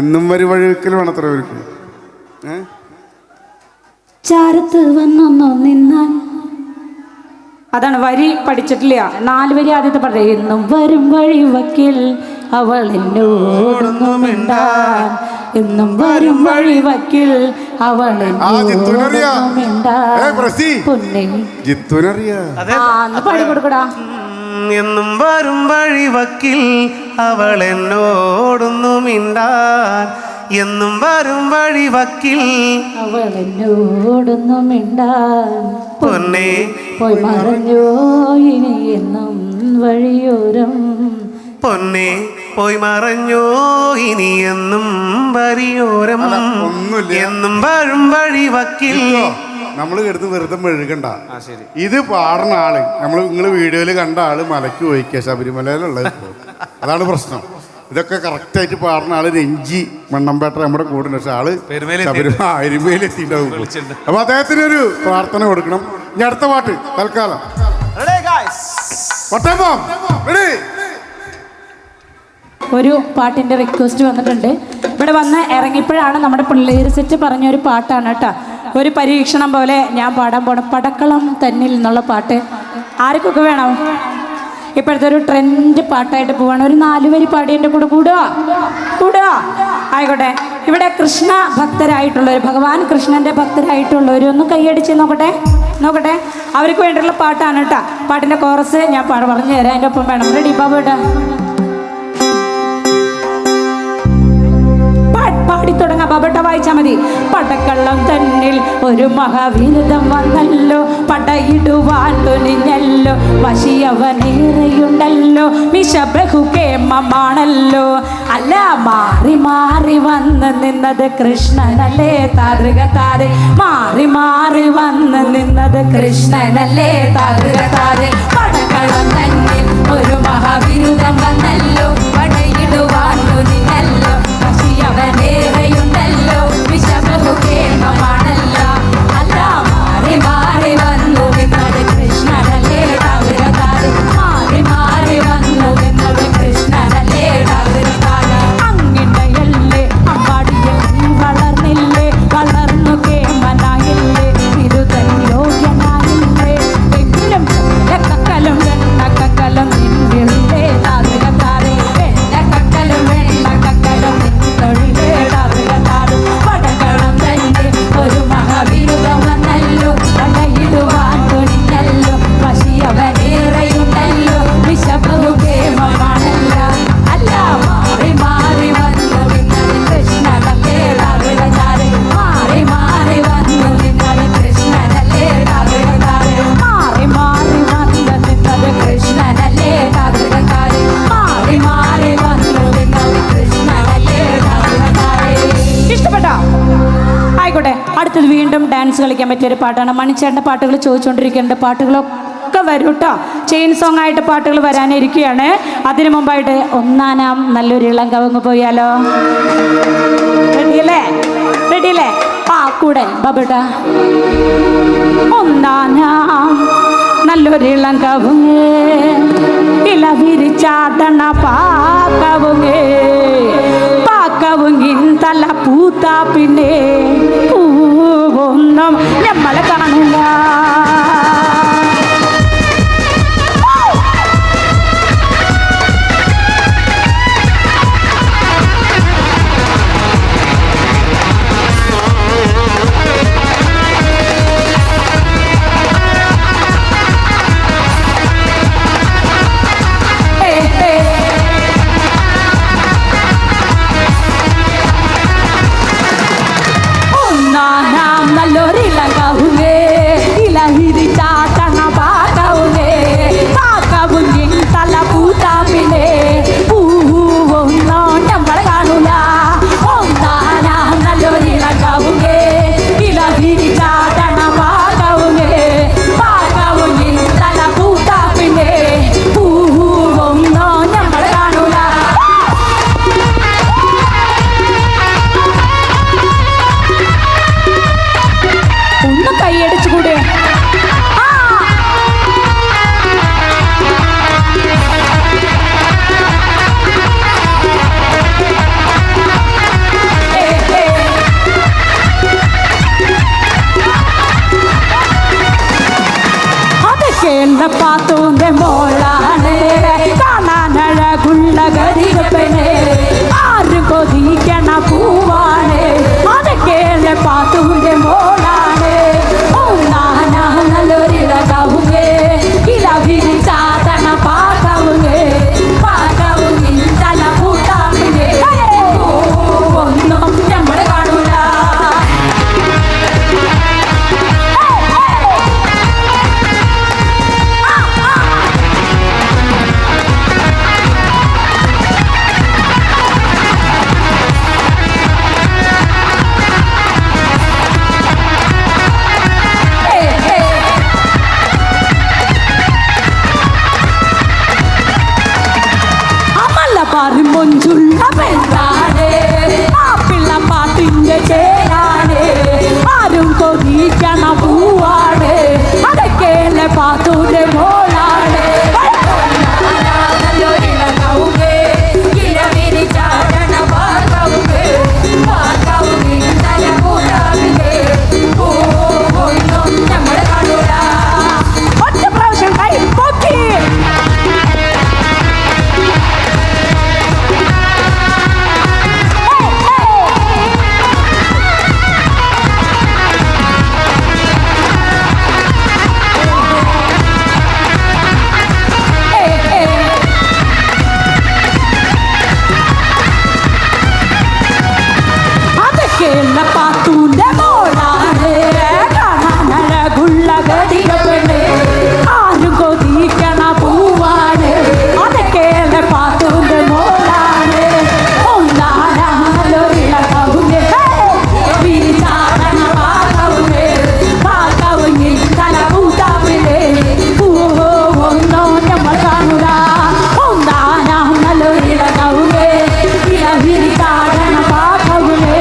എന്നും വഴിവെക്കൽ വേണത്ര അവർക്ക്. ചാരത്ത് വന്നൊന്നോ നിന്നാൽ, അതാണ് വരി പഠിച്ചിട്ടില്ല. 4 വരി ആദ്യത്തെ പാട്ട്. എന്നും വരും വഴിവക്കിൽ അവൾ എന്നോടൊന്നും മിണ്ടാൻ, എന്നും വരും വഴിവക്കിൽ അവൾ എന്നോടൊന്നും മിണ്ടാൻ. പാടിക്കൊടുക്കടാ. എന്നും വരും വഴിവക്കിൽ അവൾ എന്നോടൊന്നും മിണ്ടാൻ, എന്നും വരും വഴിവക്കിൽ അവൾ എന്നോടൊന്നും മിണ്ടാൻ. പൊന്നേ പോയി മറഞ്ഞോ ഇനി എന്നും വഴിയോരം, പൊന്നേ പോയി മറഞ്ഞോ ഇനി എന്നും വഴിയോരം, എന്നും വരും വഴിവക്കിൽ. നമ്മൾ എടുത്ത് വെറുതെ മെഴുകണ്ട. ഇത് പാടുന്ന ആള് നിങ്ങൾ വീഡിയോയിൽ കണ്ട ആള് മലയ്ക്ക് പോയിക്കുക, ശബരിമലയിലുള്ളത്. അതാണ് പ്രശ്നം. ഇതൊക്കെ കറക്റ്റായിട്ട് പാടുന്ന ആള് രഞ്ജി മണ്ണമ്പേട്ട നമ്മുടെ കൂടെ. പക്ഷെ ആള് എരുമയിലെത്തിണ്ടാവും. അപ്പൊ അദ്ദേഹത്തിന് ഒരു പ്രാർത്ഥന കൊടുക്കണം. ഇനി അടുത്ത പാട്ട് തൽക്കാലം ഒരു പാട്ടിന്റെ റിക്വസ്റ്റ് വന്നിട്ടുണ്ട്. ഇവിടെ വന്ന് ഇറങ്ങിയപ്പോഴാണ് നമ്മുടെ പിള്ളേർ സെറ്റ് പറഞ്ഞൊരു പാട്ടാണ് കേട്ടോ. ഒരു പരീക്ഷണം പോലെ ഞാൻ പാടാൻ പോണ പടക്കളം തന്നിൽ എന്നുള്ള പാട്ട് ആർക്കൊക്കെ വേണം? ഇപ്പോഴത്തെ ഒരു ട്രെൻഡ് പാട്ടായിട്ട് പോവാണ്. ഒരു 4 വരി പാടി എൻ്റെ കൂടെ കൂടുക ആയിക്കോട്ടെ. ഇവിടെ കൃഷ്ണ ഭക്തരായിട്ടുള്ളവർ, ഭഗവാൻ കൃഷ്ണൻ്റെ ഭക്തരായിട്ടുള്ളവർ ഒന്ന് കൈയടിച്ച് നോക്കട്ടെ. അവർക്ക് വേണ്ടിയുള്ള പാട്ടാണ് കേട്ടോ. പാട്ടിൻ്റെ കോറസ് ഞാൻ പറഞ്ഞു തരാം. അതിൻ്റെ ഒപ്പം വേണം. റെഡി ബാബു ഏട്ടാ? പാടി തുടങ്ങാം. ബാബട്ട വായിച്ചാൽ മതി. പടക്കള്ളം തന്നിൽ ഒരു മഹാവിരുദ്ധം വന്നല്ലോ, പടയിടുവാൻ തുനിഞ്ഞല്ലോ, വശിയവനേറെയുണ്ടല്ലോ, വിഷബഹുകേമമാണല്ലോ. അല്ല മാറി മാറി വന്ന് നിന്നത് കൃഷ്ണനല്ലേ താതൃകതാരെ, മാറി മാറി വന്ന് നിന്നത് കൃഷ്ണനല്ലേ താതൃകതാരെ. പടക്കള്ളം തന്നിൽ ഒരു മഹാവിരുദ്ധം വന്നല്ലോ, പടയിടുവാൻ തുനിഞ്ഞല്ലോ, വശിയവനേറെയുണ്ടല്ലോ, വിഷബഹുകേമമാണല്ലോ. അല്ല മാറി മാറി വന്നു നിന്നത് കൃഷ്ണനല്ലേ താതൃകതാരെ, മാറി മാറി വന്നു നിന്നത് കൃഷ്ണനല്ലേ താതൃകതാരെ. അങ്ങിണ്ടയല്ലേ അമ്പാടിയിൽ നീ വളർന്നില്ലേ, വളർന്നു കേമനായില്ലേ, ബിരുദൻ യോഗ്യനായില്ലേ, എങ്കിലും കക്കലും വെണ്ണക്കക്കലും നിന്നില്ലേ താതൃകതാരെ, വെണ്ണക്കക്കലും വെണ്ണക്കക്കലും നിന്നൊഴിലേ താതൃകതാരെ. പടക്കളം തന്നെ ഒരു മഹാവിരുദ്ധം വന്നല്ലോ, പടയിടുവാൻ തുനിഞ്ഞല്ലോ, വശിയവനേറെയുണ്ടല്ലോ, വിഷബഹുകേമമാണല്ലോ. അല്ല മാറി മാറി വന്നു നിന്നത് കൃഷ്ണനല്ലേ താതൃകതാരെ, മാറി മാറി വന്നു നിന്നത് കൃഷ്ണനല്ലേ താതൃകതാരെ, മാറി മാറി വന്നു നിന്നത് കൃഷ്ണനല്ലേ താതൃകതാരെ, മാറി മാറി വന്നു നിന്നത് കൃഷ്ണനല്ലേ താതൃകതാരെ. ഇഷ്ടപ്പെട്ടോ? ആയിക്കോട്ടെ. അടുത്തത് വീണ്ടും ഡാൻസ് കളിക്കാൻ പറ്റിയൊരു പാട്ടാണ്. മണിച്ചേട്ടൻ്റെ പാട്ടുകൾ ചോദിച്ചുകൊണ്ടിരിക്കേണ്ട പാട്ടുകളൊക്കെ വരും കേട്ടോ. ചെയിൻ സോങ് ആയിട്ട് പാട്ടുകൾ വരാനിരിക്കുകയാണ്. അതിനു മുമ്പായിട്ട് ഒന്നാനാം നല്ലൊരു ഇളം കവങ്ങ് പോയാലോ? റെഡിയല്ലേ? ആ കൂടെ ബാബേട്ടാ. ഒന്നാനാം നല്ലൊരു ഇളം കവുങ്ങ്, ഇല വിരിച്ചാടണ പാക്കവുങ്ങിൻ തല പൂത്താ പിന്നെ പൂവൊന്നും നമ്മളെ കാണില്ല. പാത്തൂന്റെ മോളാണ് കാണാനഴകുള്ള ഗതിക പെണ്ണ് ആരും കൊതിക്കണ പൂവാണ് അതൊക്കെയല്ല പാത്തൂന്റെ മോളാണ് ഒന്നാനൊരിള കവുങ്ങ് വിരിച്ചാടണ പാകവുങ്ങ് പാകവുങ്ങിൽ തല കൂട്ടാവില് പൂവോ ഒന്നോ നമ്മൾ കാണുക ഒന്നാനൊരിള കവുങ്ങ് ഇള വിരിച്ചാടണ പാകവുങ്ങ്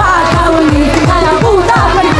പാകവുങ്ങിൽ തല കൂട്ടാവില്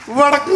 വടക്കും